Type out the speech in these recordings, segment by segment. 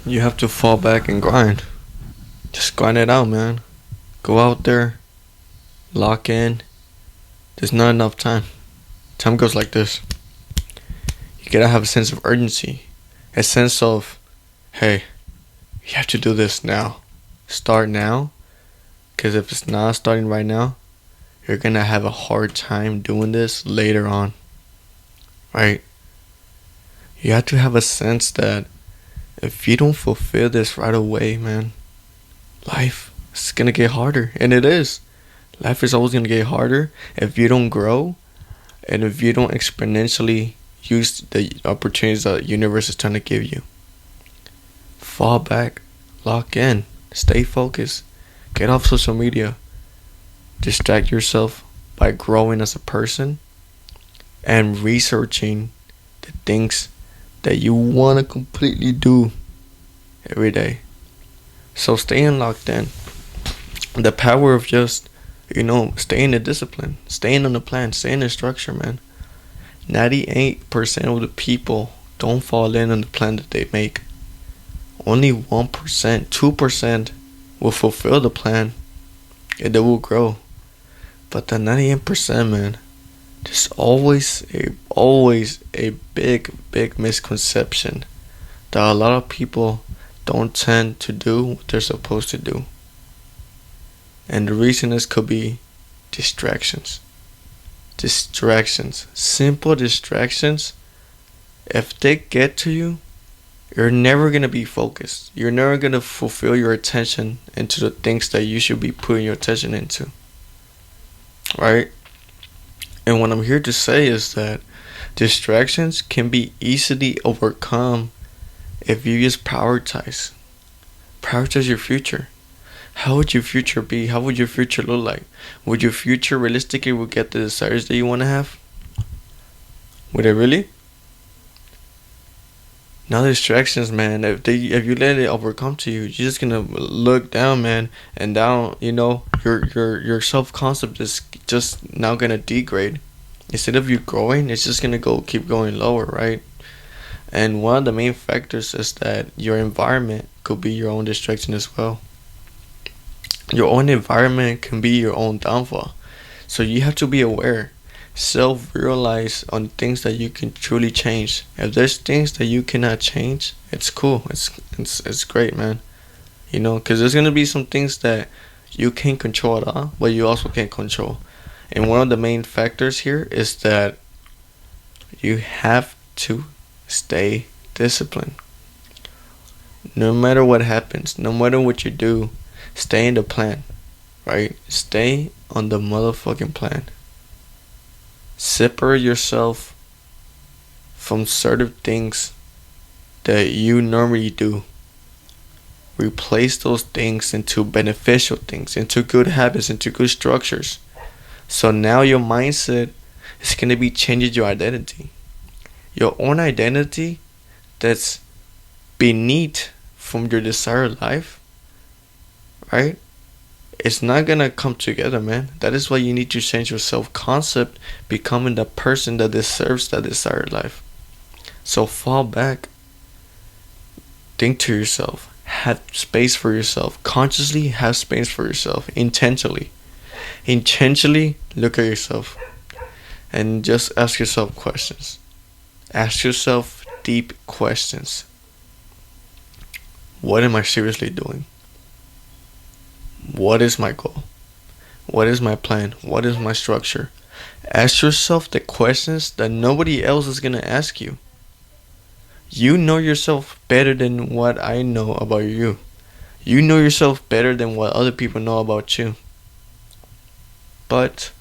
You have to fall back and grind. Just grind it out, man. Go out there, lock in. There's not enough time. Time goes like this. You gotta have a sense of urgency. A sense of, hey, you have to do this now. Start now. Because if it's not starting right now, you're gonna have a hard time doing this later on. Right? You have to have a sense that if you don't fulfill this right away, man, life is gonna get harder. And it is. Life is always gonna get harder if you don't grow and if you don't exponentially use the opportunities that the universe is trying to give you. Fall back, lock in, stay focused, get off social media, distract yourself by growing as a person and researching the things that you want to completely do every day. So staying locked in, the power of just, staying in discipline, staying on the plan, staying in structure, man. 98% of the people don't fall in on the plan that they make. Only 1%, 2% will fulfill the plan and they will grow. But the 98%, man, there's always a big misconception that a lot of people don't tend to do what they're supposed to do. And the reason is could be distractions. Distractions. Simple distractions. If they get to you, you're never going to be focused. You're never going to fulfill your attention into the things that you should be putting your attention into. Right? And what I'm here to say is that distractions can be easily overcome if you just prioritize. Prioritize your future. How would your future be? How would your future look like? Would your future realistically will get the desires that you want to have? Would it really? Now distractions, man. If you let it overcome to you, you're just gonna look down, man, and down. Your self concept is just now gonna degrade. Instead of you growing, it's just gonna keep going lower, right? And one of the main factors is that your environment could be your own distraction as well. Your own environment can be your own downfall. So you have to be aware. Self-realize on things that you can truly change. If there's things that you cannot change, it's cool. It's great, man. Because there's going to be some things that you can't control at all, but you also can't control. And one of the main factors here is that you have to stay disciplined. No matter what happens, no matter what you do, stay in the plan, right? Stay on the motherfucking plan. Separate yourself from certain things that you normally do. Replace those things into beneficial things, into good habits, into good structures. So now your mindset is going to be changing your identity. Your own identity that's beneath from your desired life, right? It's not gonna come together, man. That is why you need to change your self-concept, becoming the person that deserves that desired life. So fall back, think to yourself, have space for yourself, consciously have space for yourself, intentionally look at yourself and just ask yourself questions. Ask yourself deep questions. What am I seriously doing? What is my goal? What is my plan? What is my structure? Ask yourself the questions that nobody else is going to ask you. You know yourself better than what I know about you. You know yourself better than what other people know about you. But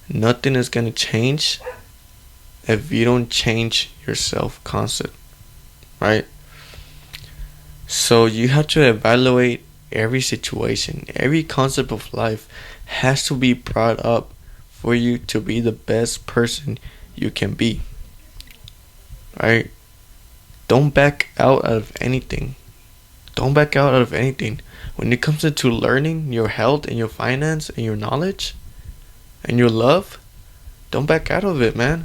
nothing is going to change if you don't change your self-concept, right? So you have to evaluate every situation. Every concept of life has to be brought up for you to be the best person you can be, right? Don't back out of anything. Don't back out of anything. When it comes into learning your health and your finance and your knowledge and your love, don't back out of it, man.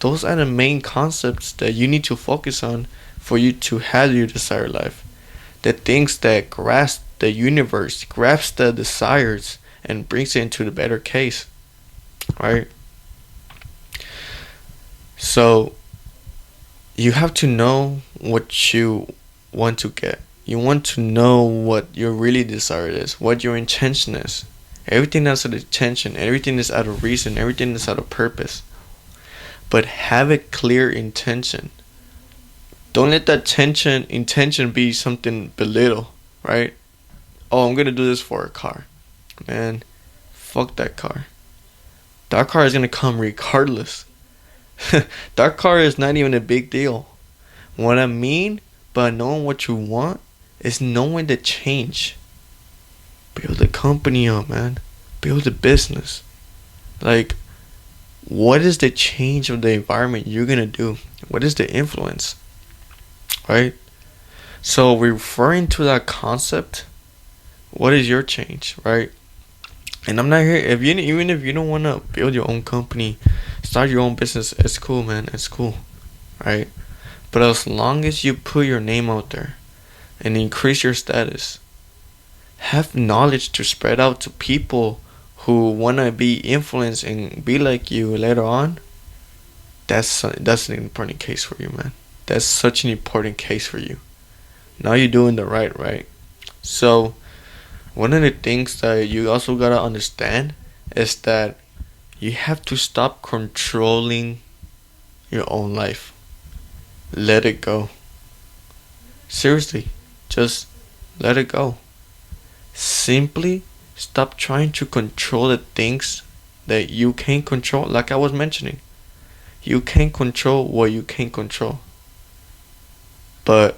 Those are the main concepts that you need to focus on for you to have your desired life. The things that grasp the universe, grasps the desires, and brings it into the better case, right? So you have to know what you want to get. You want to know what your really desire is, what your intention is. Everything that's out of intention, everything is out of reason, everything is out of purpose. But have a clear intention. Don't let that intention be something belittle, right? Oh, I'm gonna do this for a car. Man, fuck that car. That car is gonna come regardless. That car is not even a big deal. What I mean by knowing what you want is knowing the change. Build a company up, man. Build a business. Like, what is the change of the environment you're gonna do? What is the influence? Right? So referring to that concept, what is your change, right? And I'm not here if you even if you don't want to build your own company, start your own business. It's cool, man. It's cool, right? But as long as you put your name out there and increase your status, have knowledge to spread out to people who want to be influenced and be like you later on. That's an important case for you, man. That's such an important case for you. Now you're doing the right? So one of the things that you also gotta understand is that you have to stop controlling your own life. Let it go. Seriously, just let it go. Simply stop trying to control the things that you can't control. Like I was mentioning, you can't control what you can't control. But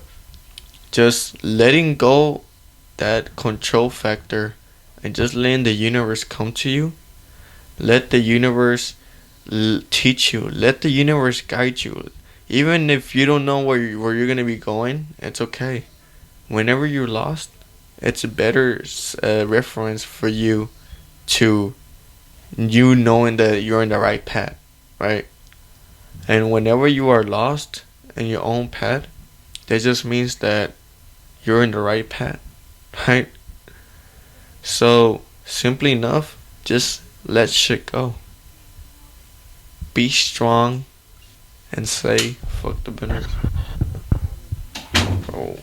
just letting go that control factor and just letting the universe come to you. Let the universe teach you. Let the universe guide you. Even if you don't know where you're gonna be going, it's okay. Whenever you're lost, it's a better reference for you to you knowing that you're in the right path, right? And whenever you are lost in your own path, that just means that you're in the right path, right? So simply enough, just let shit go. Be strong and say fuck the business. Bro,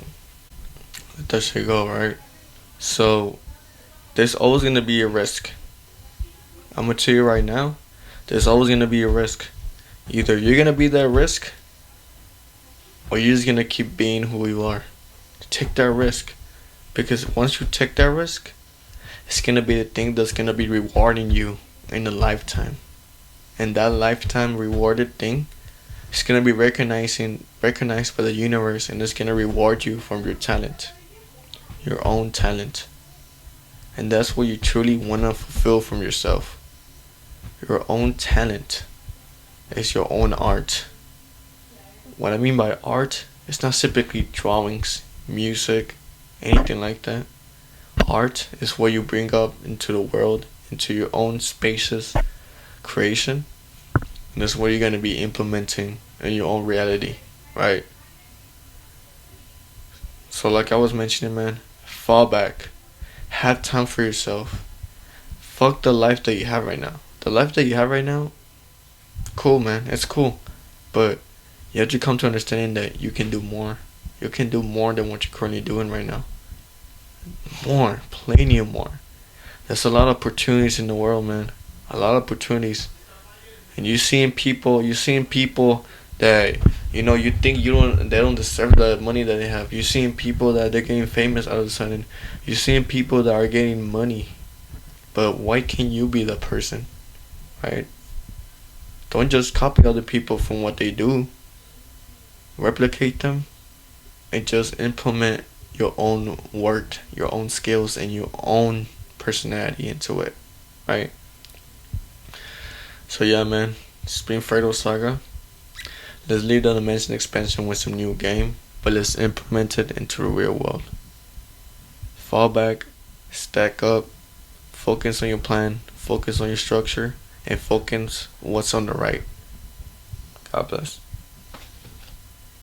let that shit go, right? So there's always gonna be a risk. I'm gonna tell you right now, there's always gonna be a risk. Either you're gonna be that risk, or you're just gonna keep being who you are. Take that risk, because once you take that risk, it's gonna be the thing that's gonna be rewarding you in a lifetime, and that lifetime rewarded thing is gonna be recognized by the universe, and it's gonna reward you from your talent, your own talent, and that's what you truly wanna fulfill from yourself. Your own talent is your own art. What I mean by art, it's not typically drawings, music, anything like that. Art is what you bring up into the world, into your own spacious creation. And that's what you're going to be implementing in your own reality, right? So like I was mentioning, man, fall back. Have time for yourself. Fuck the life that you have right now. The life that you have right now, cool, man. It's cool. But you have to come to understanding that you can do more. You can do more than what you're currently doing right now. More. Plenty of more. There's a lot of opportunities in the world, man. A lot of opportunities. And you're seeing people that, you think they don't deserve the money that they have. You're seeing people that they're getting famous all of a sudden. You're seeing people that are getting money. But why can't you be the person? Right? Don't just copy other people from what they do. Replicate them and just implement your own work, your own skills, and your own personality into it. Right? So yeah, man. It's been Fredo Saga. Let's leave the Dimension expansion with some new game, but let's implement it into the real world. Fall back, stack up, focus on your plan, focus on your structure, and focus what's on the right. God bless.